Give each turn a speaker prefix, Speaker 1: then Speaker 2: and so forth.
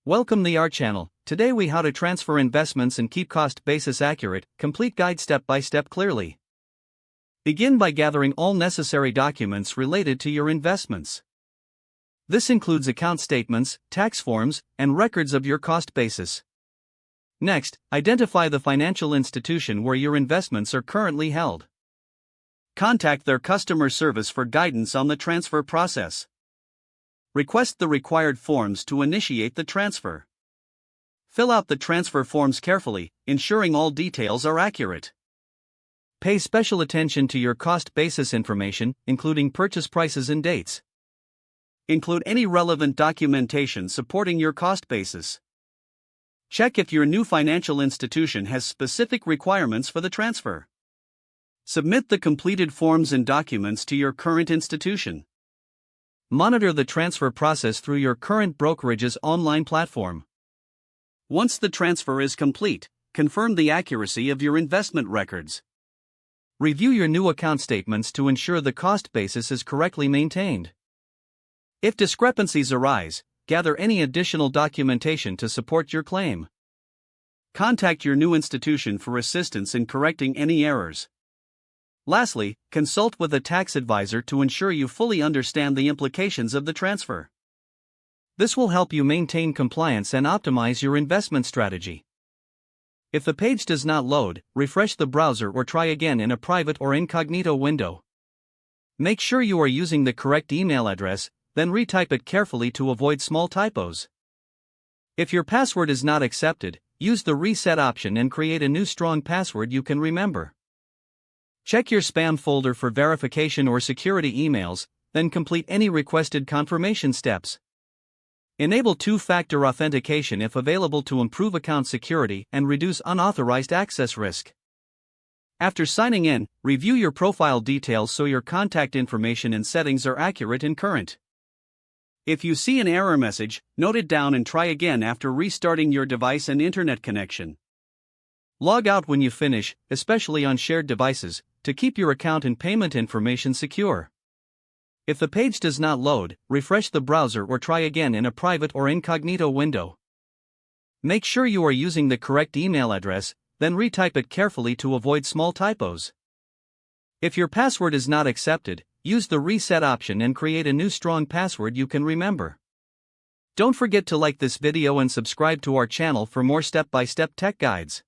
Speaker 1: Welcome to our channel. Today we how to transfer investments and keep cost basis accurate, complete guide step by step clearly. Begin by gathering all necessary documents related to your investments. This includes account statements, tax forms, and records of your cost basis. Next, identify the financial institution where your investments are currently held. Contact their customer service for guidance on the transfer process. Request the required forms to initiate the transfer. Fill out the transfer forms carefully, ensuring all details are accurate. Pay special attention to your cost basis information, including purchase prices and dates. Include any relevant documentation supporting your cost basis. Check if your new financial institution has specific requirements for the transfer. Submit the completed forms and documents to your current institution. Monitor the transfer process through your current brokerage's online platform. Once the transfer is complete, confirm the accuracy of your investment records. Review your new account statements to ensure the cost basis is correctly maintained. If discrepancies arise, gather any additional documentation to support your claim. Contact your new institution for assistance in correcting any errors. Lastly, consult with a tax advisor to ensure you fully understand the implications of the transfer. This will help you maintain compliance and optimize your investment strategy. If the page does not load, refresh the browser or try again in a private or incognito window. Make sure you are using the correct email address, then retype it carefully to avoid small typos. If your password is not accepted, use the reset option and create a new strong password you can remember. Check your spam folder for verification or security emails, then complete any requested confirmation steps. Enable two-factor authentication if available to improve account security and reduce unauthorized access risk. After signing in, review your profile details so your contact information and settings are accurate and current. If you see an error message, note it down and try again after restarting your device and internet connection. Log out when you finish, especially on shared devices, to keep your account and payment information secure. If the page does not load, refresh the browser or try again in a private or incognito window. Make sure you are using the correct email address, then retype it carefully to avoid small typos. If your password is not accepted, use the reset option and create a new strong password you can remember. Don't forget to like this video and subscribe to our channel for more step-by-step tech guides.